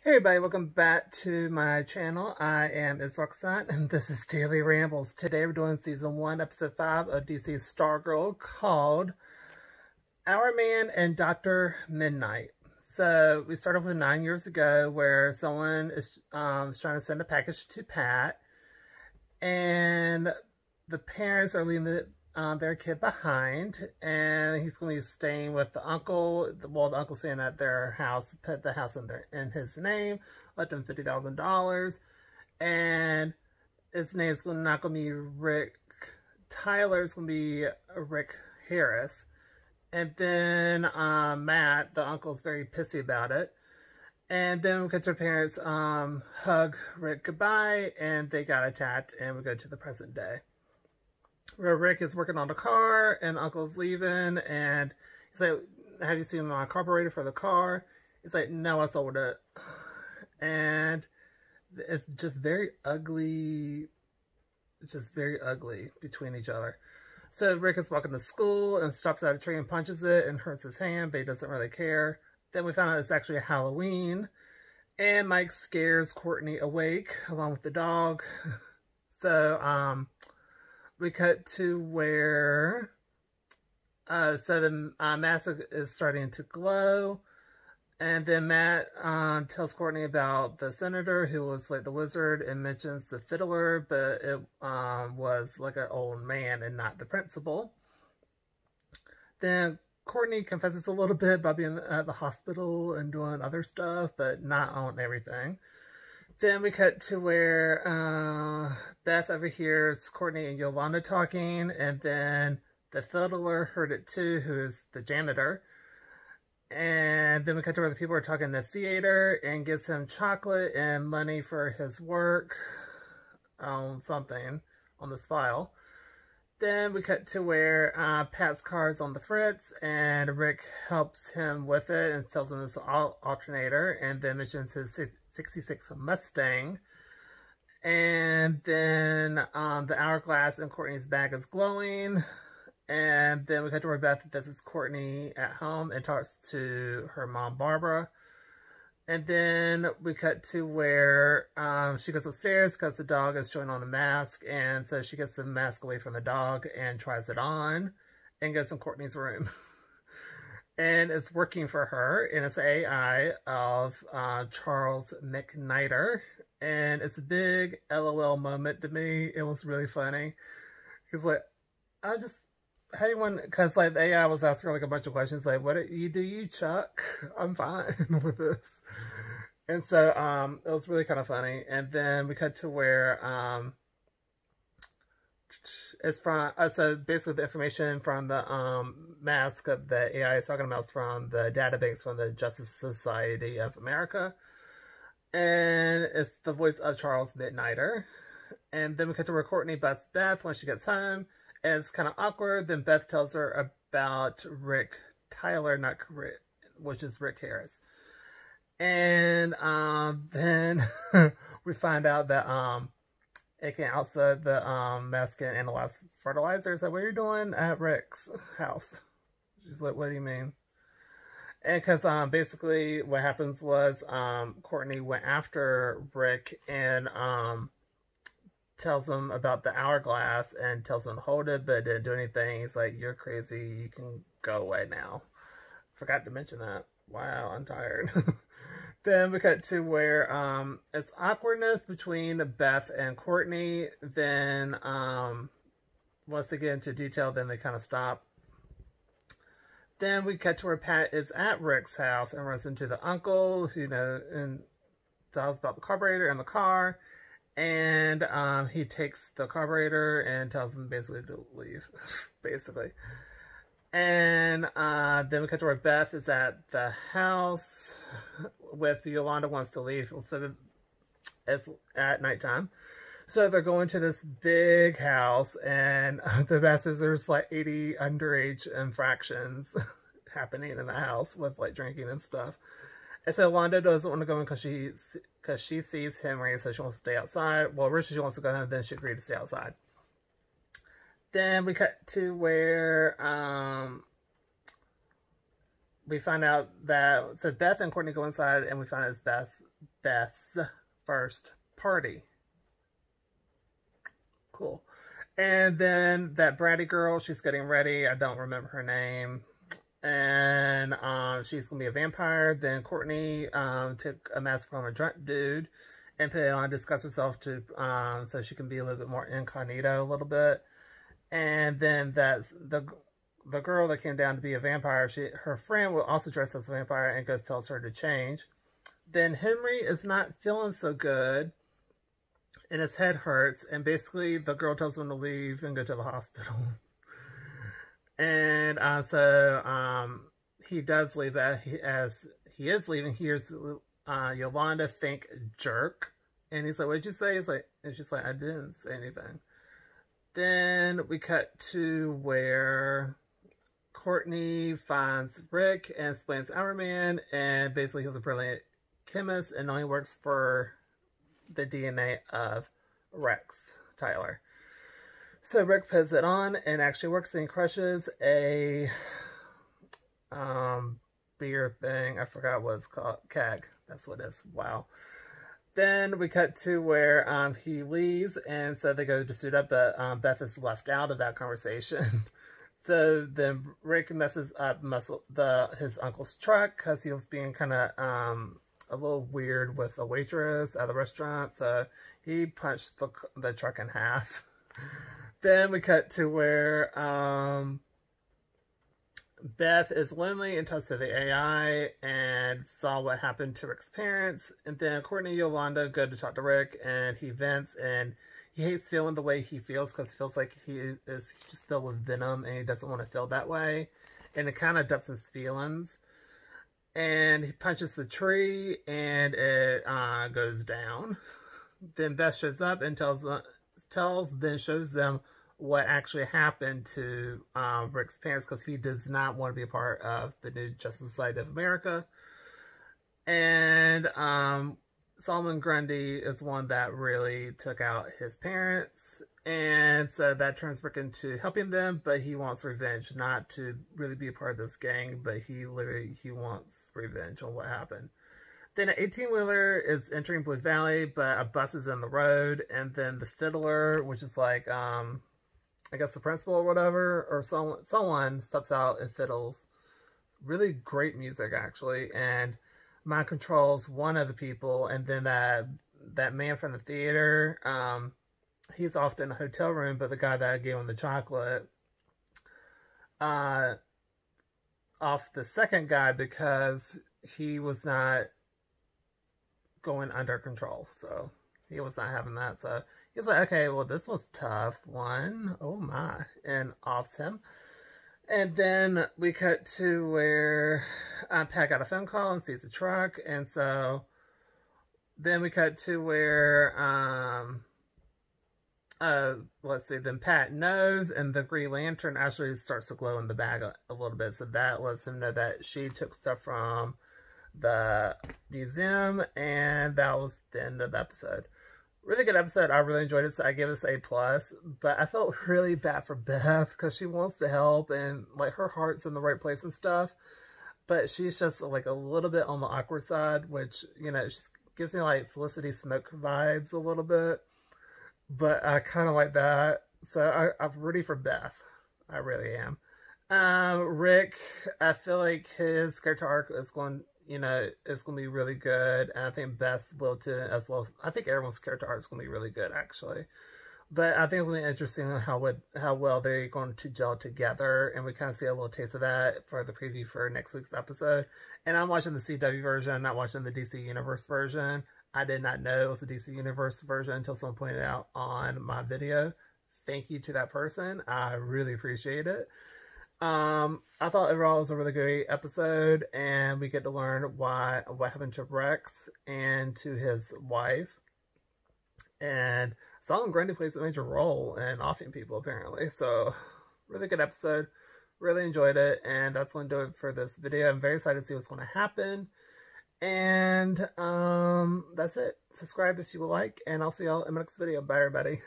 Hey everybody, welcome back to my channel. I am Roxanne and this is Daily Rambles. Today we're doing season 1, episode 5 of DC's Stargirl called Hourman and Dr. Mid-Nite. So we started with 9 years ago where someone is trying to send a package to Pat and the parents are leaving their kid behind, and he's going to be staying with the uncle. Well, the uncle's staying at their house, put the house in his name, left him $50,000, and his name's not going to be Rick Tyler, it's going to be Rick Harris. And then Matt, the uncle's very pissy about it. And then we get to her parents hug Rick goodbye, and they got attacked, and we go to the present day, where Rick is working on the car and Uncle's leaving, and he's like, have you seen my carburetor for the car? He's like, no, I sold it. And it's just very ugly, between each other. So Rick is walking to school and stops at a tree and punches it and hurts his hand, but he doesn't really care. Then we found out it's actually Halloween, and Mike scares Courtney awake along with the dog. So, we cut to where, so the mask is starting to glow, and then Matt tells Courtney about the senator who was like the wizard and mentions the fiddler, but it was like an old man and not the principal. Then Courtney confesses a little bit about being at the hospital and doing other stuff, but not on everything. Then we cut to where Beth overhears Courtney and Yolanda talking, and then the fiddler heard it too, who is the janitor. And then we cut to where the people are talking in the theater and gives him chocolate and money for his work on something on this file. Then we cut to where Pat's car is on the fritz, and Rick helps him with it and sells him this alternator, and then mentions his 66 Mustang. And then the hourglass in Courtney's bag is glowing. And then we cut to where Beth visits Courtney at home and talks to her mom, Barbara. And then we cut to where she goes upstairs because the dog is showing on the mask. And so she gets the mask away from the dog and tries it on and goes in Courtney's room. And it's working for her, and it's AI of Charles McNider. And it's a big LOL moment to me. It was really funny. Because, like, I just, how you want, because, like, the AI was asking, like, a bunch of questions, like, what do you, Chuck? I'm fine with this. And so, it was really kind of funny. And then we cut to where, it's from, so basically the information from the mask that the AI is talking about is from the database from the Justice Society of America. And it's the voice of Charles Mid-Niter. And then we cut to where Courtney busts Beth when she gets home. And it's kind of awkward. Then Beth tells her about Rick Tyler, not Rick, which is Rick Harris. And then we find out that it can also, the mask can analyze fertilizer. So what are you doing at Rick's house? She's like, what do you mean? And because basically what happens was Courtney went after Rick and tells him about the hourglass and tells him to hold it, but didn't do anything. He's like, you're crazy. You can go away now. Forgot to mention that. Wow, I'm tired. Then we cut to where it's awkwardness between Beth and Courtney. Then once they get into detail, then they kind of stop. Then we cut to where Pat is at Rick's house and runs into the uncle, who, you know, and tells about the carburetor in the car. And he takes the carburetor and tells him basically to leave, basically. And then we cut to where Beth is at the house with Yolanda wants to leave. So it's at nighttime. So they're going to this big house, and the best is there's like 80 underage infractions happening in the house with like drinking and stuff. And so Yolanda doesn't want to go in because she sees Henry, so she wants to stay outside. Well, originally she wants to go home, then she agreed to stay outside. Then we cut to where we find out that, so Beth and Courtney go inside, and we find out it's Beth's first party. Cool. And then that bratty girl, she's getting ready. I don't remember her name. And she's going to be a vampire. Then Courtney took a mask from a drunk dude and put it on, disguise herself to so she can be a little bit more incognito a little bit. And then that's the girl that came down to be a vampire. Her friend will also dress as a vampire and goes tells her to change. Then Henry is not feeling so good, and his head hurts. And basically, the girl tells him to leave and go to the hospital. And so he does leave. As he is leaving, here's Yolanda think jerk, and he's like, "What'd you say?" He's like, and she's like, "I didn't say anything." Then we cut to where Courtney finds Rick and explains Hourman, and basically he's a brilliant chemist and only works for the DNA of Rex Tyler. So Rick puts it on and actually works, and he crushes a beer thing. I forgot what it's called. Keg. That's what it is. Wow. Then we cut to where he leaves, and so they go to suit up, but Beth is left out of that conversation. So then Rick messes up his uncle's truck because he was being kind of a little weird with a waitress at the restaurant. So he punched the truck in half. Then we cut to where Beth is lonely and talks to the AI and saw what happened to Rick's parents. And then Courtney and Yolanda go to talk to Rick, and he vents, and he hates feeling the way he feels because he feels like he is just filled with venom and he doesn't want to feel that way. And it kind of dumps his feelings. And he punches the tree, and it goes down. Then Beth shows up and then shows them what actually happened to Rick's parents, because he does not want to be a part of the new Justice Society of America. And Solomon Grundy is one that really took out his parents, and so that turns Rick into helping them, but he wants revenge, not to really be a part of this gang, but he wants revenge on what happened. Then an 18-wheeler is entering Blue Valley, but a bus is in the road, and then the fiddler, which is like I guess the principal or whatever, or someone steps out and fiddles. Really great music, actually, and mind controls one of the people, and then that man from the theater, he's off in a hotel room, but the guy that gave him the chocolate off the second guy because he was not going under control, so he was not having that. So he's like, okay, well, this was tough one. Oh my. And offs him. And then we cut to where Pat got a phone call and sees a truck. And so then we cut to where, let's see, then Pat knows, and the Green Lantern actually starts to glow in the bag a little bit. So that lets him know that she took stuff from the museum, and that was the end of the episode. Really good episode. I really enjoyed it, so I give this A+. But I felt really bad for Beth because she wants to help, and like her heart's in the right place and stuff, but she's just like a little bit on the awkward side, which, you know, she gives me like Felicity Smoke vibes a little bit, but I kind of like that. So I'm rooting for Beth. I really am. Rick, I feel like his character arc is going, you know, it's going to be really good. And I think Beth will too, as well. I think everyone's character arc is going to be really good, actually. But I think it's going to be interesting how well they're going to gel together. And we kind of see a little taste of that for the preview for next week's episode. And I'm watching the CW version, not watching the DC Universe version. I did not know it was the DC Universe version until someone pointed out on my video. Thank you to that person. I really appreciate it. I thought overall it was a really great episode, and we get to learn what happened to Rex and to his wife. And Solomon Grundy plays a major role in offing people, apparently. So, really good episode. Really enjoyed it, and that's going to do it for this video. I'm very excited to see what's going to happen. And that's it. Subscribe if you would like, and I'll see y'all in my next video. Bye, everybody.